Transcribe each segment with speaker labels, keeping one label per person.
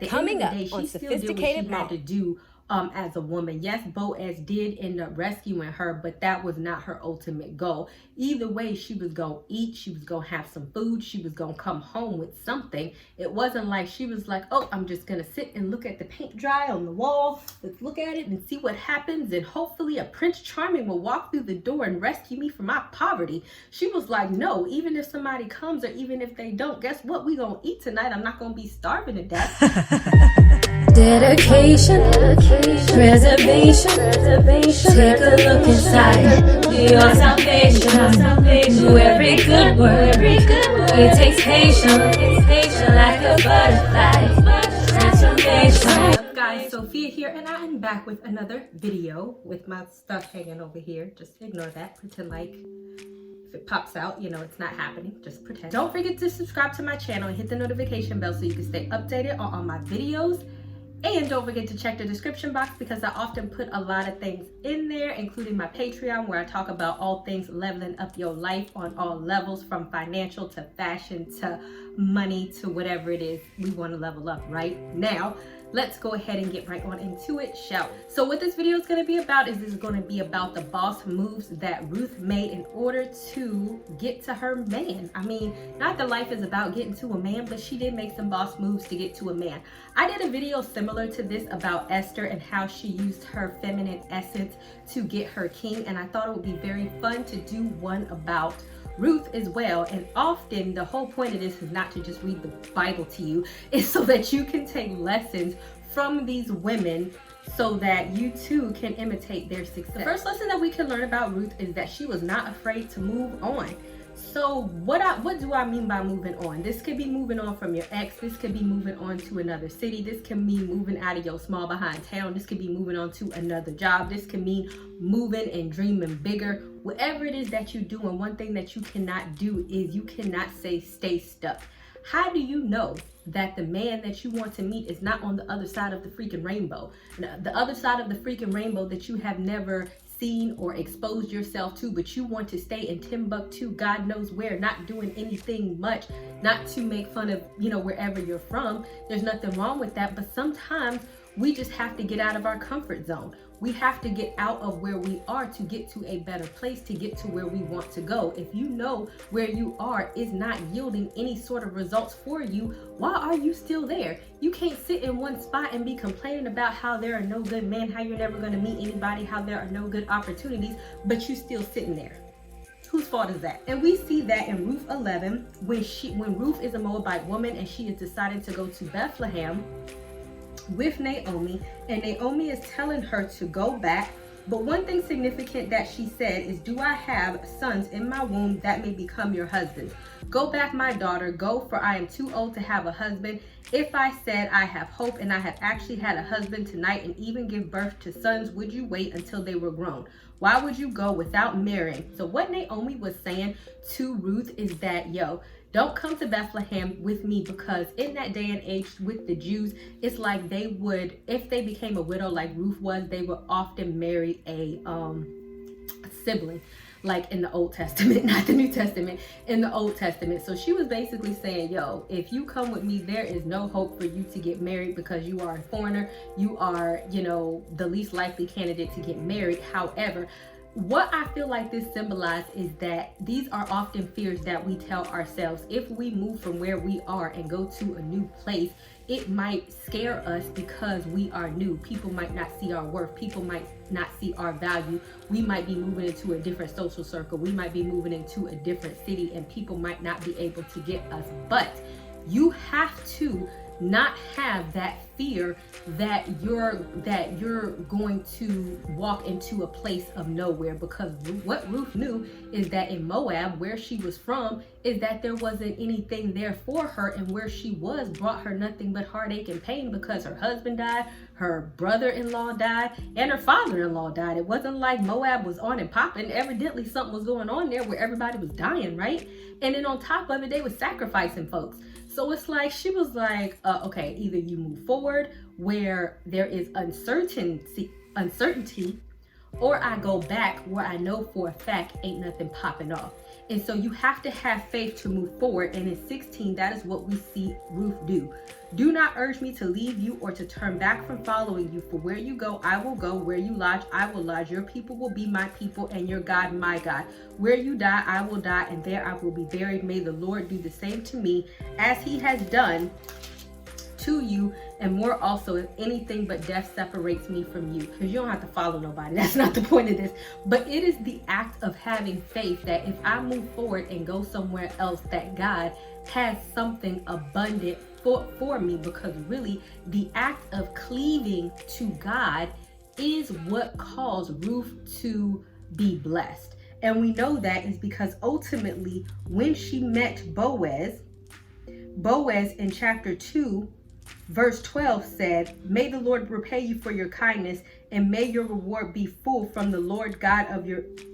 Speaker 1: the end of the day,
Speaker 2: on
Speaker 1: she still did what she
Speaker 2: Sophisticated
Speaker 1: had to do as a woman. Yes, Boaz did end up rescuing her, but that was not her ultimate goal. Either way, she was gonna eat, she was gonna have some food, she was gonna come home with something. It wasn't like she was like, oh, I'm just gonna sit and look at the paint dry on the wall, let's look at it and see what happens, and hopefully a Prince Charming will walk through the door and rescue me from my poverty. She was like, no, even if somebody comes or even if they don't, guess what, we gonna eat tonight. I'm not gonna be starving to death.
Speaker 3: Dedication, preservation, take a look inside your salvation. Do every good work, it takes patience, like a butterfly, transformation.
Speaker 1: What's up guys, Sophia here, and I am back with another video with my stuff hanging over here. Just ignore that, pretend like if it pops out, you know it's not happening, just pretend. Don't forget to subscribe to my channel and hit the notification bell so you can stay updated on all my videos. And don't forget to check the description box because I often put a lot of things in there, including my Patreon, where I talk about all things leveling up your life on all levels, from financial to fashion to money to whatever it is we want to level up right now. Let's go ahead and get right on into it, shall we? So what this video is going to be about is this is going to be about the boss moves that Ruth made in order to get to her man. I mean, not that life is about getting to a man, but she did make some boss moves to get to a man. I did a video similar to this about Esther and how she used her feminine essence to get her king, and I thought it would be very fun to do one about Ruth as well. And often the whole point of this is not to just read the Bible to you, it's so that you can take lessons from these women so that you too can imitate their success. The first lesson that we can learn about Ruth is that she was not afraid to move on. So what do I mean by moving on? This could be moving on from your ex. This could be moving on to another city. This can mean moving out of your small behind town. This could be moving on to another job. This can mean moving and dreaming bigger. Whatever it is that you do, and one thing that you cannot do is you cannot say stay stuck. How do you know that the man that you want to meet is not on the other side of the freaking rainbow? The other side of the freaking rainbow that you have never seen or exposed yourself to, but you want to stay in Timbuktu, God knows where, not doing anything much, not to make fun of, you know, wherever you're from. There's nothing wrong with that, but sometimes we just have to get out of our comfort zone. We have to get out of where we are to get to a better place, to get to where we want to go. If you know where you are is not yielding any sort of results for you, why are you still there? You can't sit in one spot and be complaining about how there are no good men, how you're never going to meet anybody, how there are no good opportunities, but you still sitting there. Whose fault is that? And we see that in Ruth 11, when Ruth is a Moabite woman and she is decided to go to Bethlehem with Naomi, and Naomi is telling her to go back. But one thing significant that she said is, do I have sons in my womb that may become your husbands? Go back, my daughter, go, for I am too old to have a husband. If I said I have hope and I have actually had a husband tonight and even give birth to sons, would you wait until they were grown? Why would you go without marrying? So what Naomi was saying to Ruth is that, yo, don't come to Bethlehem with me, because in that day and age with the Jews, it's like they would, if they became a widow like Ruth was, they would often marry a sibling, like in the Old Testament, not the New Testament, in the Old Testament. So she was basically saying, yo, if you come with me, there is no hope for you to get married because you are a foreigner. You are, you know, the least likely candidate to get married. However, what I feel like this symbolizes is that these are often fears that we tell ourselves. If we move from where we are and go to a new place, it might scare us because we are new. People might not see our worth. People might not see our value. We might be moving into a different social circle. We might be moving into a different city, and people might not be able to get us. But you have to not have that fear that you're going to walk into a place of nowhere, because what Ruth knew is that in Moab, where she was from, is that there wasn't anything there for her, and where she was brought her nothing but heartache and pain, because her husband died, her brother-in-law died, and her father-in-law died. It wasn't like Moab was on and popping. Evidently something was going on there where everybody was dying, right? And then on top of it, they were sacrificing folks. So it's like, she was like, okay, either you move forward where there is uncertainty, or I go back where I know for a fact ain't nothing popping off. And so you have to have faith to move forward. And in 16, that is what we see Ruth do. Do not urge me to leave you or to turn back from following you. For where you go, I will go. Where you lodge, I will lodge. Your people will be my people and your God, my God. Where you die, I will die, and there I will be buried. May the Lord do the same to me as he has done to you, and more also, if anything but death separates me from you. Because you don't have to follow nobody. That's not the point of this. But it is the act of having faith that if I move forward and go somewhere else, that God has something abundant for me. Because really, the act of cleaving to God is what caused Ruth to be blessed. And we know that is because ultimately, when she met Boaz in chapter 2, verse 12 said, may the Lord repay you for your kindness, and may your reward be full from the Lord God of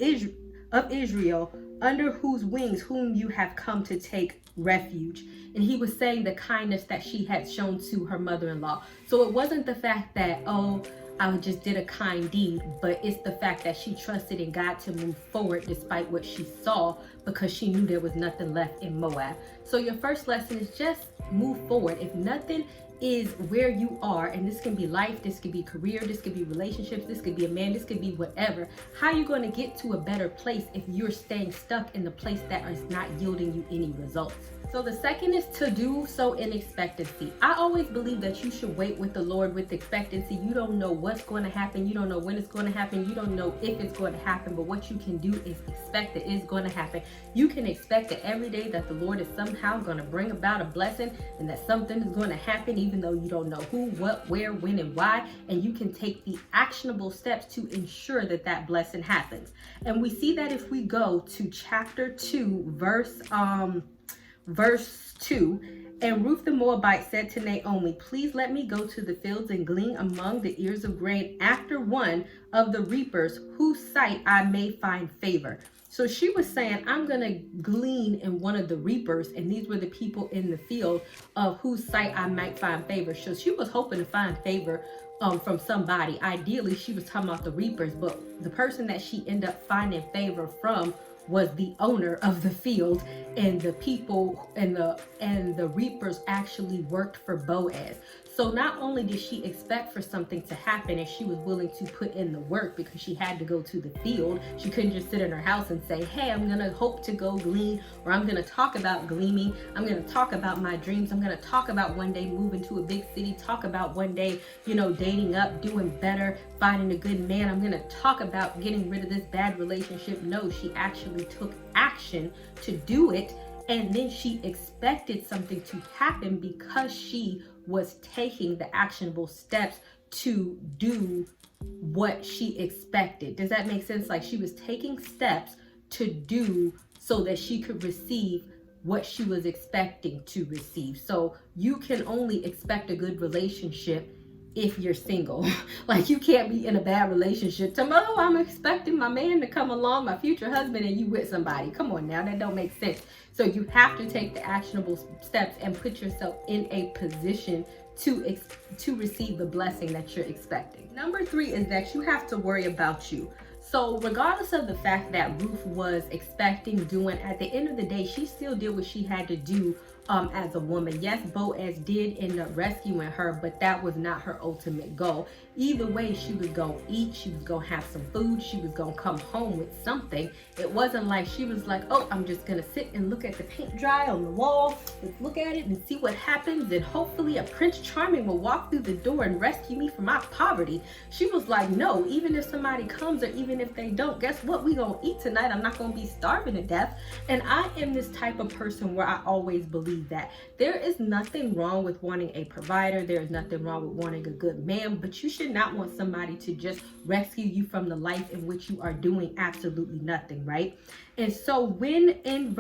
Speaker 1: Israel, under whose wings whom you have come to take refuge. And he was saying the kindness that she had shown to her mother-in-law. So it wasn't the fact that, oh, I just did a kind deed, but it's the fact that she trusted in God to move forward despite what she saw, because she knew there was nothing left in Moab. So your first lesson is just move forward. If nothing is where you are, and this can be life, this could be career, this could be relationships, this could be a man, this could be whatever, how are you going to get to a better place if you're staying stuck in the place that is not yielding you any results? So the second is to do so in expectancy. I always believe that you should wait with the Lord with expectancy. You don't know what's going to happen. You don't know when it's going to happen. You don't know if it's going to happen. But what you can do is expect that it's going to happen. You can expect that every day that the Lord is somehow going to bring about a blessing, and that something is going to happen, even though you don't know who, what, where, when, and why. And you can take the actionable steps to ensure that that blessing happens. And we see that if we go to chapter 2, verse 2, and Ruth the Moabite said to Naomi, please let me go to the fields and glean among the ears of grain after one of the reapers, whose sight I may find favor. So she was saying, I'm going to glean in one of the reapers, and these were the people in the field of whose sight I might find favor. So she was hoping to find favor from somebody. Ideally, she was talking about the reapers, but the person that she ended up finding favor from was the owner of the field, and the people and the reapers actually worked for Boaz. So not only did she expect for something to happen, and she was willing to put in the work because she had to go to the field. She couldn't just sit in her house and say, hey, I'm gonna hope to go glean, or I'm gonna talk about gleaming, I'm gonna talk about my dreams, I'm gonna talk about one day moving to a big city, talk about one day, dating up, doing better, finding a good man, I'm gonna talk about getting rid of this bad relationship. No, she actually took action to do it, and then she expected something to happen because she was taking the actionable steps to do what she expected. Does that make sense? Like, she was taking steps to do so that she could receive what she was expecting to receive. So you can only expect a good relationship if you're single. Like, you can't be in a bad relationship. Tomorrow I'm expecting my man to come along, my future husband, and you with somebody. Come on now, that don't make sense. So you have to take the actionable steps and put yourself in a position to receive the blessing that you're expecting. Number 3 is that you have to worry about you. So regardless of the fact that Ruth was expecting, doing, at the end of the day, she still did what she had to do as a woman. Yes, Boaz did end up rescuing her, but that was not her ultimate goal. Either way, she was going to eat, she was going to have some food, she was going to come home with something. It wasn't like she was like, oh, I'm just going to sit and look at the paint dry on the wall, let's look at it and see what happens, and hopefully a Prince Charming will walk through the door and rescue me from my poverty. She was like, no, even if somebody comes, or even if they don't, guess what? We going to eat tonight. I'm not going to be starving to death. And I am this type of person where I always believe that there is nothing wrong with wanting a provider. There is nothing wrong with wanting a good man, but you should not want somebody to just rescue you from the life in which you are doing absolutely nothing, right? And so when in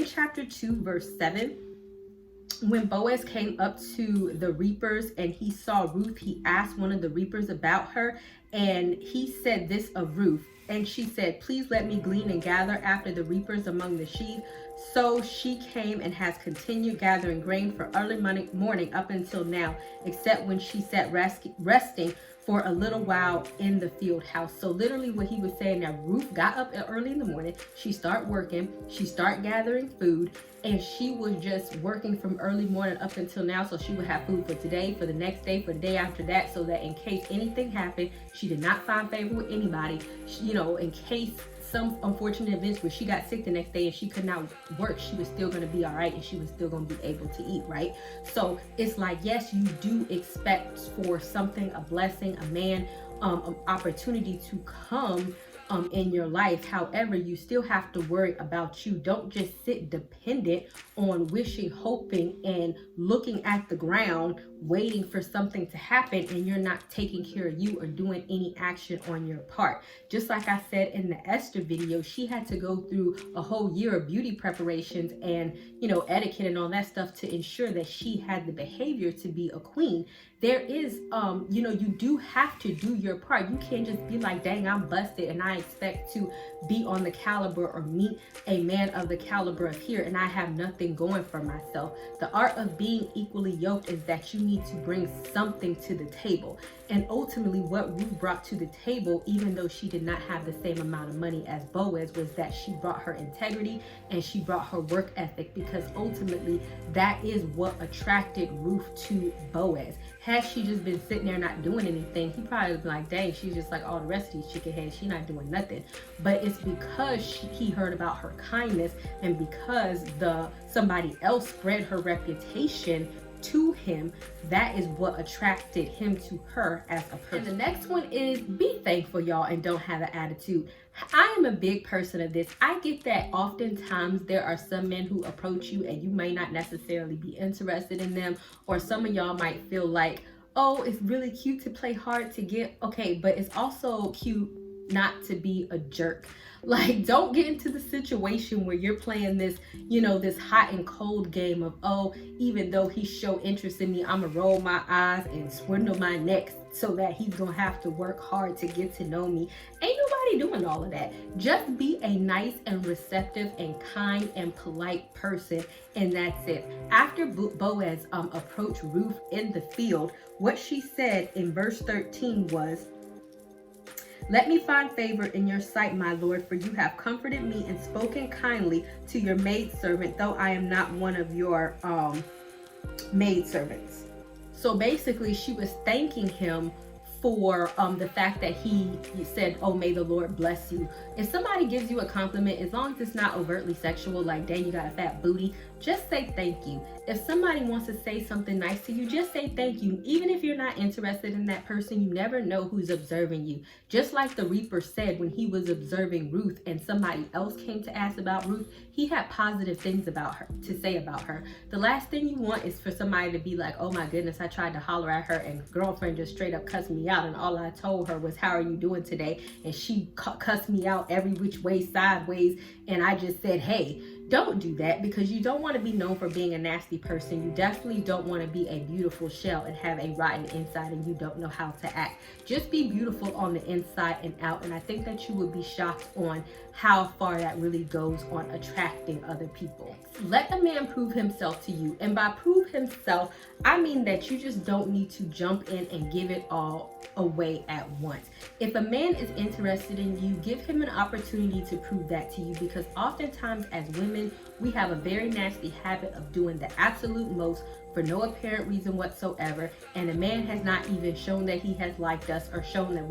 Speaker 1: chapter 2, verse 7, when Boaz came up to the reapers and he saw Ruth, he asked one of the reapers about her, And he said this of Ruth, and she said, please let me glean and gather after the reapers among the sheaves. So she came and has continued gathering grain for early morning up until now, except when she sat resting for a little while in the field house. So literally what he was saying, that Ruth got up early in the morning, she started working, she started gathering food, and she was just working from early morning up until now, so she would have food for today, for the next day, for the day after that, so that in case anything happened, she did not find favor with anybody. You know, in case some unfortunate events where she got sick the next day and she could not work, she was still going to be all right, and she was still going to be able to eat, right? So it's like, yes, you do expect for something, a blessing, a man, an opportunity to come in your life. However, you still have to worry about you. Don't just sit dependent on wishing, hoping, and looking at the ground, waiting for something to happen, and you're not taking care of you or doing any action on your part. Just like I said in the Esther video, she had to go through a whole year of beauty preparations and, you know, etiquette and all that stuff to ensure that she had the behavior to be a queen. There is, you know, you do have to do your part. You can't just be like, dang, I'm busted and I expect to be on the caliber or meet a man of the caliber of here and I have nothing going for myself. The art of being equally yoked is that you need to bring something to the table. And ultimately what Ruth brought to the table, even though she did not have the same amount of money as Boaz, was that she brought her integrity and she brought her work ethic, because ultimately that is what attracted Ruth to Boaz. Had she just been sitting there not doing anything, he probably would be like, dang, she's just like all the rest of these chicken heads, she's not doing nothing. But it's because he heard about her kindness, and because somebody else spread her reputation to him, that is what attracted him to her as a person. And the next one is be thankful, y'all, and don't have an attitude. I am a big person of this. I get that oftentimes there are some men who approach you and you may not necessarily be interested in them, or some of y'all might feel like, oh, it's really cute to play hard to get. Okay, but it's also cute not to be a jerk. Like, don't get into the situation where you're playing this, you know, this hot and cold game of, oh, even though he show interest in me, I'm gonna roll my eyes and swindle my neck so that he's gonna have to work hard to get to know me. Ain't nobody doing all of that. Just be a nice and receptive and kind and polite person, and that's it. After Boaz approached Ruth in the field, what she said in verse 13 was, let me find favor in your sight, my Lord, for you have comforted me and spoken kindly to your maidservant, though I am not one of your maidservants. So basically, she was thanking him for the fact that he said, oh, may the Lord bless you. If somebody gives you a compliment, as long as it's not overtly sexual, like, dang, you got a fat booty, just say thank you. If somebody wants to say something nice to you, just say thank you. Even if you're not interested in that person, you never know who's observing you. Just like the reaper said when he was observing Ruth and somebody else came to ask about Ruth, he had positive things about her to say about her. The last thing you want is for somebody to be like, oh my goodness, I tried to holler at her and girlfriend just straight up cussed me out, and all I told her was, how are you doing today? And she cussed me out every which way, sideways, and I just said, hey. Don't do that, because you don't want to be known for being a nasty person. You definitely don't want to be a beautiful shell and have a rotten inside and you don't know how to act. Just be beautiful on the inside and out, and I think that you would be shocked on how far that really goes on attracting other people. Let a man prove himself to you, and by prove himself, I mean that you just don't need to jump in and give it all away at once. If a man is interested in you, give him an opportunity to prove that to you, because oftentimes as women, we have a very nasty habit of doing the absolute most for no apparent reason whatsoever, and a man has not even shown that he has liked us or shown that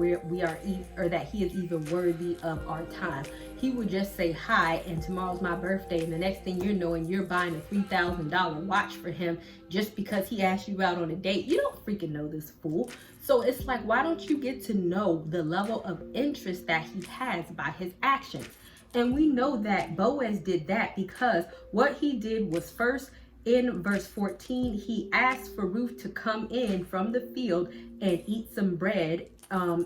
Speaker 1: or that he is even worthy of our time. He would just say hi, and tomorrow's my birthday, and the next thing you're knowing, you're buying a $3,000 watch for him just because he asked you out on a date. You don't freaking know this fool. So it's like, why don't you get to know the level of interest that he has by his actions? And we know that Boaz did that because what he did was, first, in verse 14, he asked for Ruth to come in from the field and eat some bread.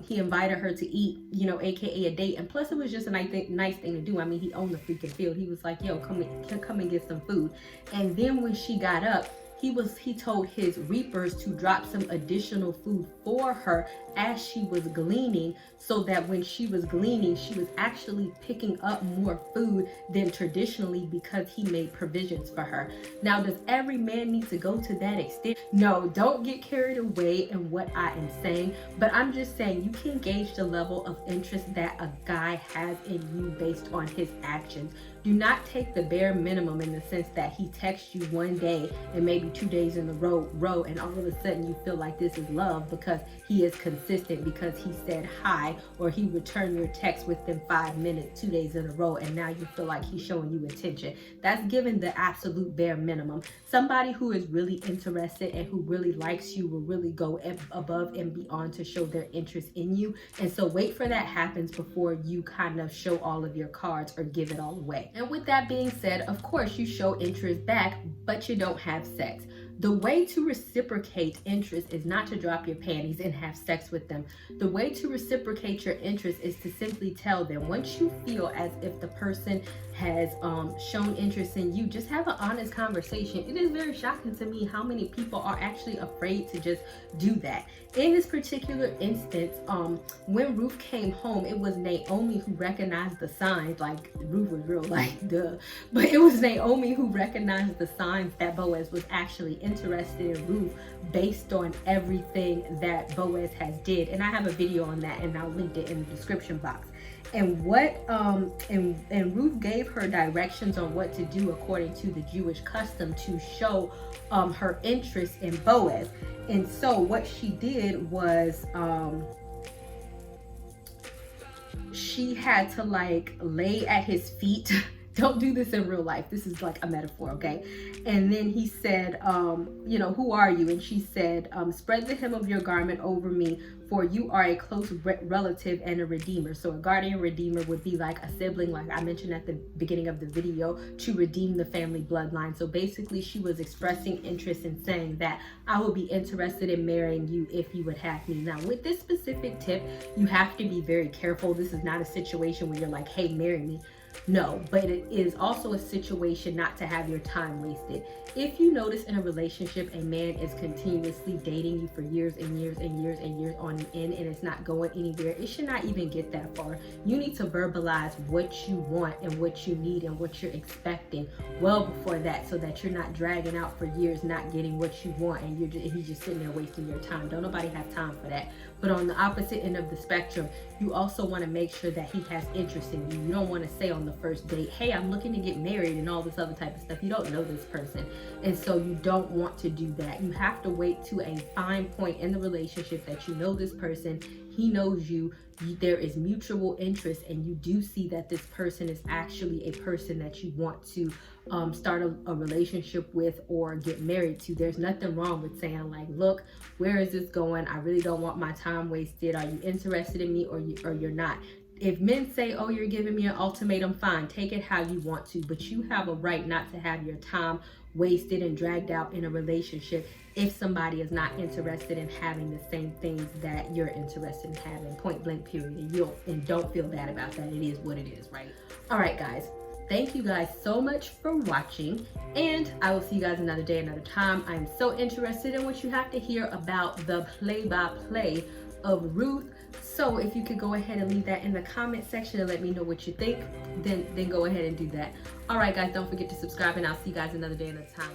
Speaker 1: He invited her to eat, you know, aka a date. And plus, it was just a nice thing to do. I mean, he owned the freaking field. He was like, yo, come and get some food. And then when she got up, he told his reapers to drop some additional food for her as she was gleaning, so that when she was gleaning, she was actually picking up more food than traditionally, because he made provisions for her. Now, does every man need to go to that extent? No, don't get carried away in what I am saying, but I'm just saying you can gauge the level of interest that a guy has in you based on his actions. Do not take the bare minimum in the sense that he texts you one day and maybe 2 days in a row, and all of a sudden you feel like this is love because he is consistent, because he said hi or he returned your text within 5 minutes 2 days in a row, and now you feel like he's showing you attention. That's given the absolute bare minimum. Somebody who is really interested and who really likes you will really go above and beyond to show their interest in you. And so wait for that happens before you kind of show all of your cards or give it all away. And with that being said, of course you show interest back, but you don't have sex. The way to reciprocate interest is not to drop your panties and have sex with them. The way to reciprocate your interest is to simply tell them, once you feel as if the person has shown interest in you, just have an honest conversation. It is very shocking to me how many people are actually afraid to just do that. In this particular instance, when Ruth came home, it was Naomi who recognized the signs. Like, Ruth was real like, duh. But it was Naomi who recognized the signs that Boaz was actually interested in Ruth based on everything that Boaz has did. And I have a video on that, and I'll link it in the description box. And what and Ruth gave her directions on what to do according to the Jewish custom to show her interest in Boaz. And so what she did was she had to like lay at his feet. Don't do this in real life. This is like a metaphor, okay? And then he said, you know, who are you? And she said, spread the hem of your garment over me, for you are a close relative and a redeemer. So a guardian redeemer would be like a sibling, like I mentioned at the beginning of the video, to redeem the family bloodline. So basically she was expressing interest in saying that I would be interested in marrying you if you would have me. Now with this specific tip, you have to be very careful. This is not a situation where you're like, hey, marry me. No, but it is also a situation not to have your time wasted. If you notice in a relationship, a man is continuously dating you for years and years and years and years on end, and it's not going anywhere, it should not even get that far. You need to verbalize what you want and what you need and what you're expecting well before that, so that you're not dragging out for years not getting what you want, and he's just sitting there wasting your time. Don't nobody have time for that. But on the opposite end of the spectrum, you also want to make sure that he has interest in you. You don't want to say on the first date, hey, I'm looking to get married and all this other type of stuff. You don't know this person, and so you don't want to do that. You have to wait to a fine point in the relationship that you know this person, he knows you, there is mutual interest, and you do see that this person is actually a person that you want to start a relationship with or get married to. There's nothing wrong with saying like, look, where is this going? I really don't want my time wasted. Are you interested in me or you're not? If men say, oh, you're giving me an ultimatum, fine, take it how you want to, but you have a right not to have your time wasted and dragged out in a relationship if somebody is not interested in having the same things that you're interested in having, point blank period. And don't feel bad about that. It is what it is, right? All right, guys. Thank you guys so much for watching, and I will see you guys another day, another time. I'm so interested in what you have to hear about the play-by-play of Ruth. So if you could go ahead and leave that in the comment section and let me know what you think, then go ahead and do that. All right, guys, don't forget to subscribe, and I'll see you guys another day, another time.